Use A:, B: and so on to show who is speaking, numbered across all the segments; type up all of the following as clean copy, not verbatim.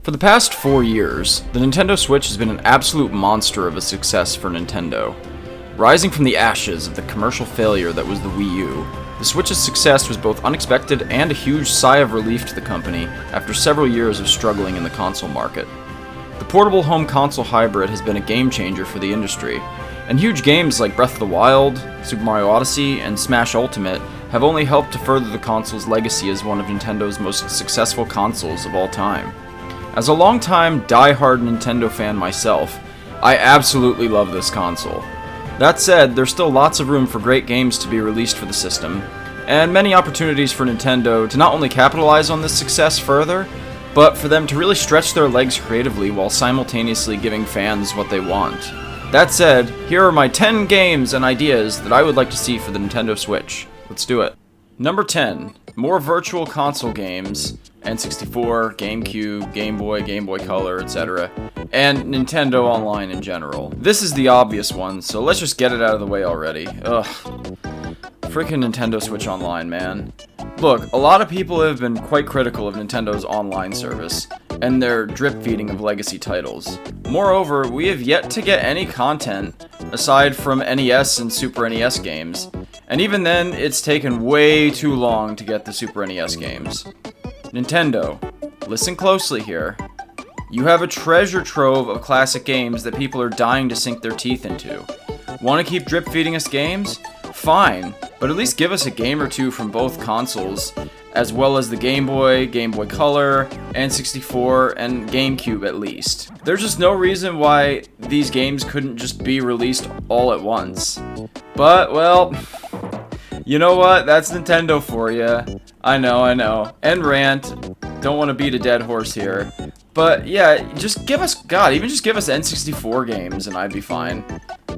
A: For the past 4 years, the Nintendo Switch has been an absolute monster of a success for Nintendo. Rising from the ashes of the commercial failure that was the Wii U, the Switch's success was both unexpected and a huge sigh of relief to the company after several years of struggling in the console market. The portable home console hybrid has been a game changer for the industry, and huge games like Breath of the Wild, Super Mario Odyssey, and Smash Ultimate have only helped to further the console's legacy as one of Nintendo's most successful consoles of all time. As a longtime, die-hard Nintendo fan myself, I absolutely love this console. That said, there's still lots of room for great games to be released for the system, and many opportunities for Nintendo to not only capitalize on this success further, but for them to really stretch their legs creatively while simultaneously giving fans what they want. That said, here are my 10 games and ideas that I would like to see for the Nintendo Switch. Let's do it. Number 10. More virtual console games. N64, GameCube, Game Boy Color, etc., and Nintendo Online in general. This is the obvious one, so let's just get it out of the way already. Ugh. Freaking Nintendo Switch Online, man. Look, a lot of people have been quite critical of Nintendo's online service, and their drip-feeding of legacy titles. Moreover, we have yet to get any content, aside from NES and Super NES games, and even then, it's taken way too long to get the Super NES games. Nintendo, listen closely here. You have a treasure trove of classic games that people are dying to sink their teeth into. Want to keep drip feeding us games? Fine, but at least give us a game or two from both consoles, as well as the Game Boy Color, N64, and GameCube at least. There's just no reason why these games couldn't just be released all at once. But, well, you know what? That's Nintendo for you. I know. End rant. Don't want to beat a dead horse here. But yeah, just give us, even just give us N64 games and I'd be fine.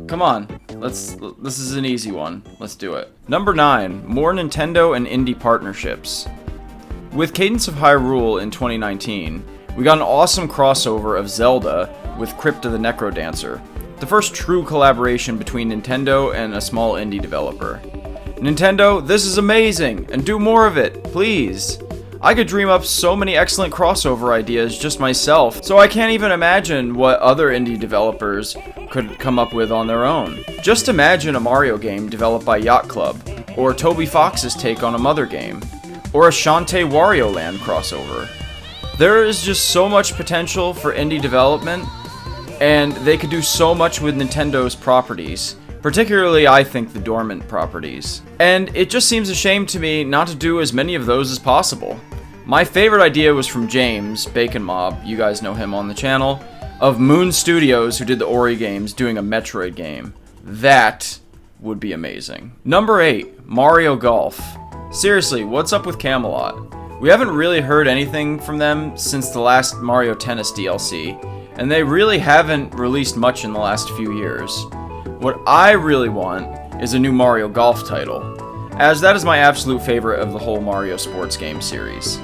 A: Come on. This is an easy one. Let's do it. Number 9. More Nintendo and indie partnerships. With Cadence of Hyrule in 2019, we got an awesome crossover of Zelda with Crypt of the Necrodancer. The first true collaboration between Nintendo and a small indie developer. Nintendo, this is amazing, and do more of it, please. I could dream up so many excellent crossover ideas just myself, so I can't even imagine what other indie developers could come up with on their own. Just imagine a Mario game developed by Yacht Club, or Toby Fox's take on a Mother game, or a Shantae Wario Land crossover. There is just so much potential for indie development, and they could do so much with Nintendo's properties. Particularly, I think, the dormant properties. And it just seems a shame to me not to do as many of those as possible. My favorite idea was from James, Bacon Mob, you guys know him on the channel, of Moon Studios, who did the Ori games, doing a Metroid game. That would be amazing. Number 8, Mario Golf. Seriously, what's up with Camelot? We haven't really heard anything from them since the last Mario Tennis DLC, and they really haven't released much in the last few years. What I really want is a new Mario Golf title, as that is my absolute favorite of the whole Mario sports game series.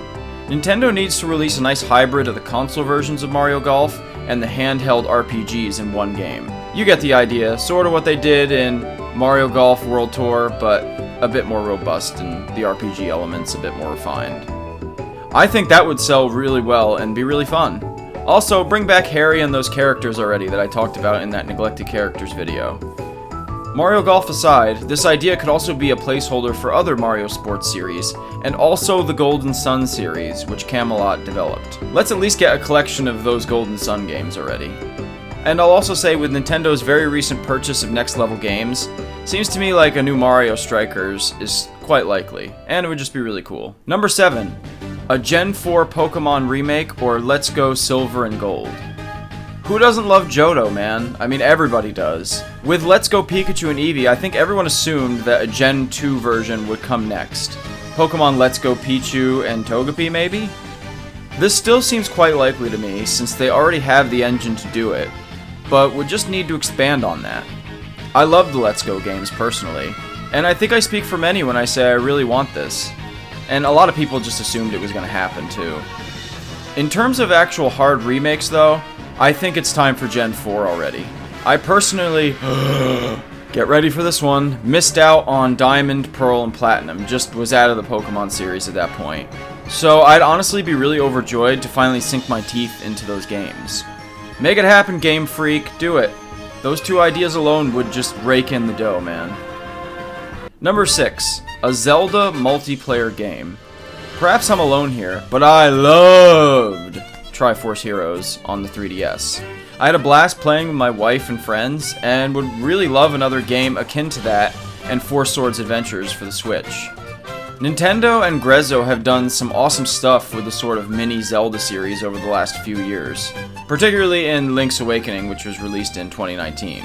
A: Nintendo needs to release a nice hybrid of the console versions of Mario Golf and the handheld RPGs in one game. You get the idea, sort of what they did in Mario Golf World Tour, but a bit more robust and the RPG elements a bit more refined. I think that would sell really well and be really fun. Also, bring back Harry and those characters already that I talked about in that Neglected Characters video. Mario Golf aside, this idea could also be a placeholder for other Mario sports series, and also the Golden Sun series, which Camelot developed. Let's at least get a collection of those Golden Sun games already. And I'll also say with Nintendo's very recent purchase of Next Level Games, seems to me like a new Mario Strikers is quite likely, and it would just be really cool. Number 7. A Gen 4 Pokemon remake or Let's Go Silver and Gold. Who doesn't love Johto, man? I mean, everybody does. With Let's Go Pikachu and Eevee, I think everyone assumed that a Gen 2 version would come next. Pokemon Let's Go Pichu and Togepi, maybe? This still seems quite likely to me, since they already have the engine to do it, but would just need to expand on that. I love the Let's Go games personally, and I think I speak for many when I say I really want this. And a lot of people just assumed it was going to happen too. In terms of actual hard remakes though, I think it's time for Gen 4 already. I personally Get ready for this one. Missed out on Diamond, Pearl, and Platinum. Just was out of the Pokemon series at that point. So I'd honestly be really overjoyed to finally sink my teeth into those games. Make it happen, Game Freak. Do it. Those two ideas alone would just rake in the dough, man. Number 6. A Zelda Multiplayer game. Perhaps I'm alone here, but I loved Triforce Heroes on the 3DS. I had a blast playing with my wife and friends, and would really love another game akin to that and Four Swords Adventures for the Switch. Nintendo and Grezzo have done some awesome stuff with the sort of mini Zelda series over the last few years, particularly in Link's Awakening, which was released in 2019.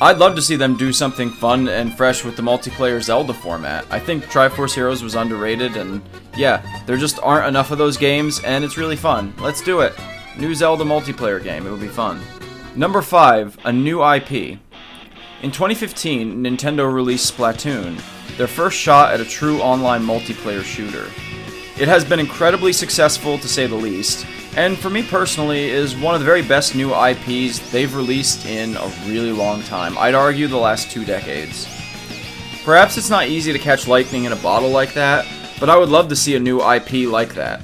A: I'd love to see them do something fun and fresh with the multiplayer Zelda format. I think Triforce Heroes was underrated, and yeah, there just aren't enough of those games, and it's really fun. Let's do it. New Zelda multiplayer game, it would be fun. Number 5, a new IP. In 2015, Nintendo released Splatoon, their first shot at a true online multiplayer shooter. It has been incredibly successful, to say the least, and for me personally is one of the very best new IPs they've released in a really long time. I'd argue the last 2 decades. Perhaps it's not easy to catch lightning in a bottle like that, but I would love to see a new IP like that.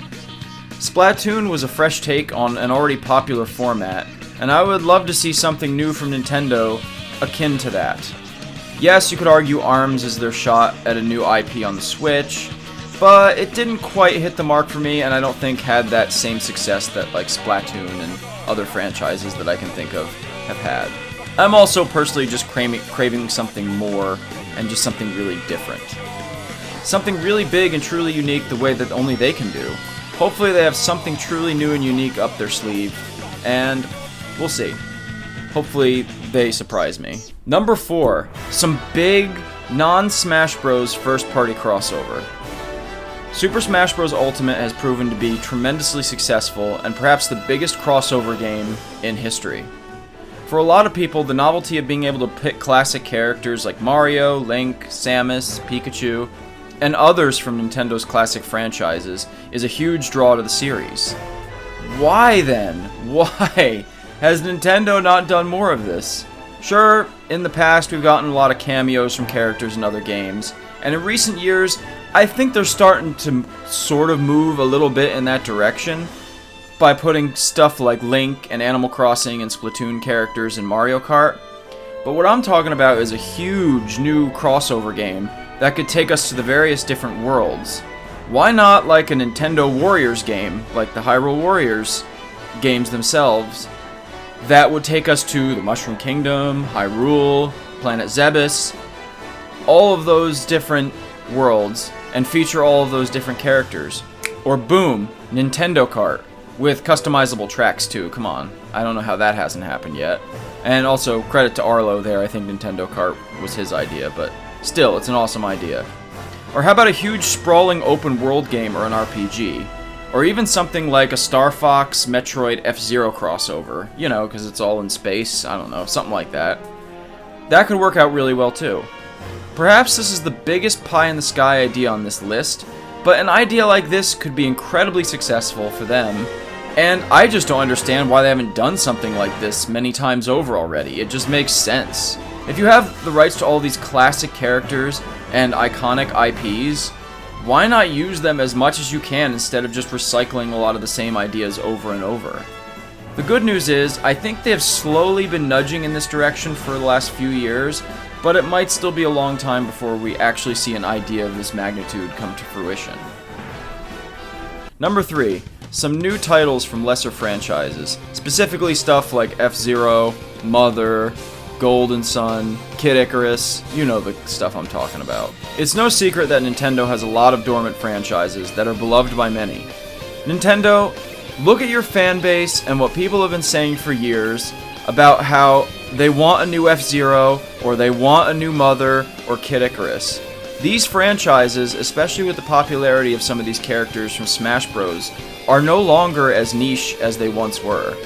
A: Splatoon was a fresh take on an already popular format, and I would love to see something new from Nintendo akin to that. Yes, you could argue ARMS is their shot at a new IP on the Switch, but it didn't quite hit the mark for me, and I don't think had that same success that like Splatoon and other franchises that I can think of have had. I'm also personally just craving something more and just something really different. Something really big and truly unique the way that only they can do. Hopefully they have something truly new and unique up their sleeve, and we'll see. Hopefully they surprise me. Number 4, some big non-Smash Bros. First-party crossover. Super Smash Bros. Ultimate has proven to be tremendously successful and perhaps the biggest crossover game in history. For a lot of people, the novelty of being able to pick classic characters like Mario, Link, Samus, Pikachu, and others from Nintendo's classic franchises is a huge draw to the series. Why then? Why has Nintendo not done more of this? Sure, in the past we've gotten a lot of cameos from characters in other games, and in recent years, I think they're starting to sort of move a little bit in that direction by putting stuff like Link and Animal Crossing and Splatoon characters in Mario Kart. But what I'm talking about is a huge new crossover game that could take us to the various different worlds. Why not like a Nintendo Warriors game, like the Hyrule Warriors games themselves, that would take us to the Mushroom Kingdom, Hyrule, Planet Zebes, all of those different worlds, and feature all of those different characters. Or boom, Nintendo Kart, with customizable tracks too, come on. I don't know how that hasn't happened yet. And also, credit to Arlo there, I think Nintendo Kart was his idea, but still, it's an awesome idea. Or how about a huge sprawling open world game or an RPG? Or even something like a Star Fox Metroid F-Zero crossover, you know, because it's all in space, I don't know, something like that. That could work out really well too. Perhaps this is the biggest pie-in-the-sky idea on this list, but an idea like this could be incredibly successful for them, and I just don't understand why they haven't done something like this many times over already. It just makes sense. If you have the rights to all these classic characters and iconic IPs, why not use them as much as you can instead of just recycling a lot of the same ideas over and over? The good news is, I think they have slowly been nudging in this direction for the last few years, but it might still be a long time before we actually see an idea of this magnitude come to fruition. Number 3, some new titles from lesser franchises, specifically stuff like F-Zero, Mother, Golden Sun, Kid Icarus, you know the stuff I'm talking about. It's no secret that Nintendo has a lot of dormant franchises that are beloved by many. Nintendo, look at your fan base and what people have been saying for years about how they want a new F-Zero, or they want a new Mother, or Kid Icarus. These franchises, especially with the popularity of some of these characters from Smash Bros., are no longer as niche as they once were.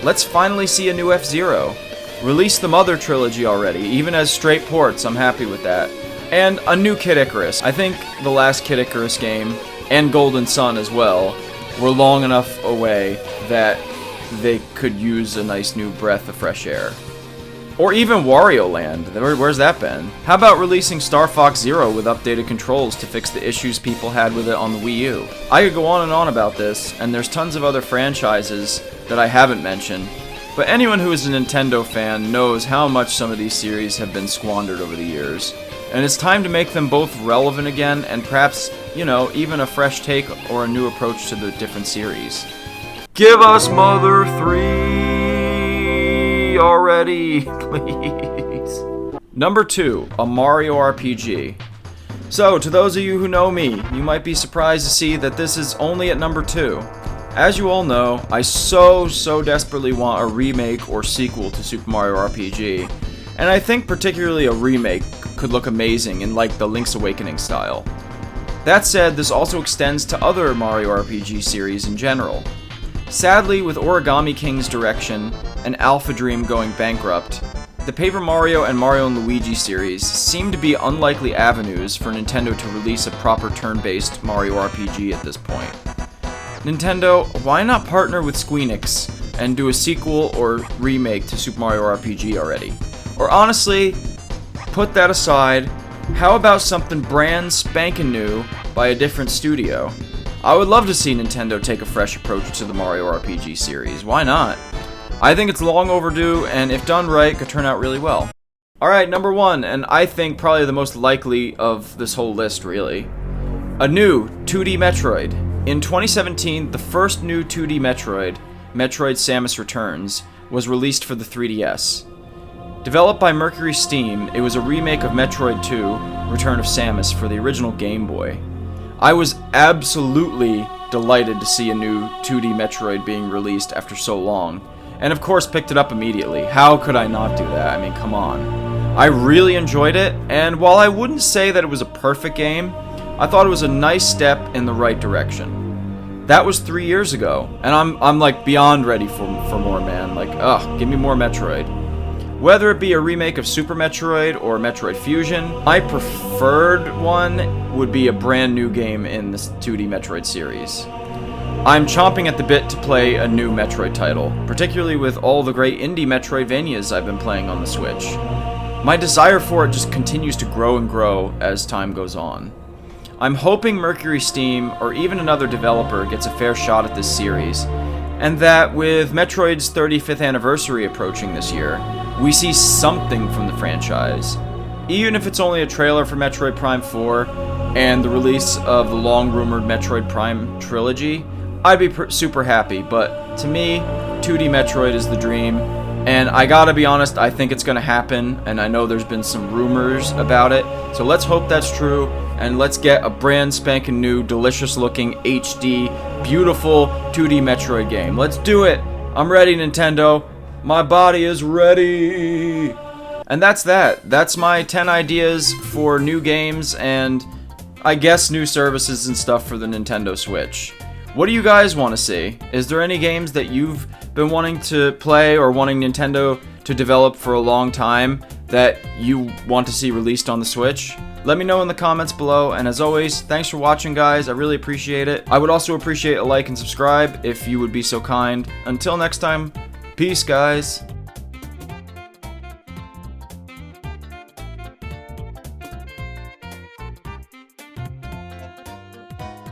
A: Let's finally see a new F-Zero. Release the Mother trilogy already, even as straight ports, I'm happy with that. And a new Kid Icarus. I think the last Kid Icarus game, and Golden Sun as well, were long enough away that they could use a nice new breath of fresh air. Or even Wario Land, where's that been? How about releasing Star Fox Zero with updated controls to fix the issues people had with it on the Wii U? I could go on and on about this, and there's tons of other franchises that I haven't mentioned, but anyone who is a Nintendo fan knows how much some of these series have been squandered over the years. And it's time to make them both relevant again, and perhaps, you know, even a fresh take or a new approach to the different series. Give us Mother 3 already, please. Number 2, a Mario RPG. So, to those of you who know me, you might be surprised to see that this is only at number 2. As you all know, I so desperately want a remake or sequel to Super Mario RPG, and I think particularly a remake could look amazing in like the Link's Awakening style. That said, this also extends to other Mario RPG series in general. Sadly, with Origami King's direction and Alpha Dream going bankrupt, the Paper Mario and Mario & Luigi series seem to be unlikely avenues for Nintendo to release a proper turn-based Mario RPG at this point. Nintendo, why not partner with Squeenix and do a sequel or remake to Super Mario RPG already? Or honestly, put that aside, how about something brand spankin' new by a different studio? I would love to see Nintendo take a fresh approach to the Mario RPG series. Why not? I think it's long overdue, and if done right, could turn out really well. Alright, number 1, and I think probably the most likely of this whole list, really. A new 2D Metroid. In 2017, the first new 2D Metroid, Metroid Samus Returns, was released for the 3DS. Developed by Mercury Steam, it was a remake of Metroid 2, Return of Samus, for the original Game Boy. I was absolutely delighted to see a new 2D Metroid being released after so long, and of course picked it up immediately. How could I not do that? I mean, come on. I really enjoyed it, and while I wouldn't say that it was a perfect game, I thought it was a nice step in the right direction. That was 3 years ago, and I'm like beyond ready for more, man. Like, ugh, give me more Metroid. Whether it be a remake of Super Metroid or Metroid Fusion, my preferred one would be a brand new game in this 2D Metroid series. I'm chomping at the bit to play a new Metroid title, particularly with all the great indie Metroidvanias I've been playing on the Switch. My desire for it just continues to grow and grow as time goes on. I'm hoping Mercury Steam or even another developer gets a fair shot at this series, and that with Metroid's 35th anniversary approaching this year, we see something from the franchise. Even if it's only a trailer for Metroid Prime 4 and the release of the long-rumored Metroid Prime trilogy, I'd be super happy, but to me, 2D Metroid is the dream, and I gotta be honest, I think it's gonna happen, and I know there's been some rumors about it, so let's hope that's true, and let's get a brand spanking new, delicious-looking, HD, beautiful 2D Metroid game. Let's do it! I'm ready, Nintendo! My body is ready! And that's that. That's my 10 ideas for new games and I guess new services and stuff for the Nintendo Switch. What do you guys want to see? Is there any games that you've been wanting to play or wanting Nintendo to develop for a long time that you want to see released on the Switch? Let me know in the comments below, and as always, thanks for watching, guys. I really appreciate it. I would also appreciate a like and subscribe if you would be so kind. Until next time, peace, guys.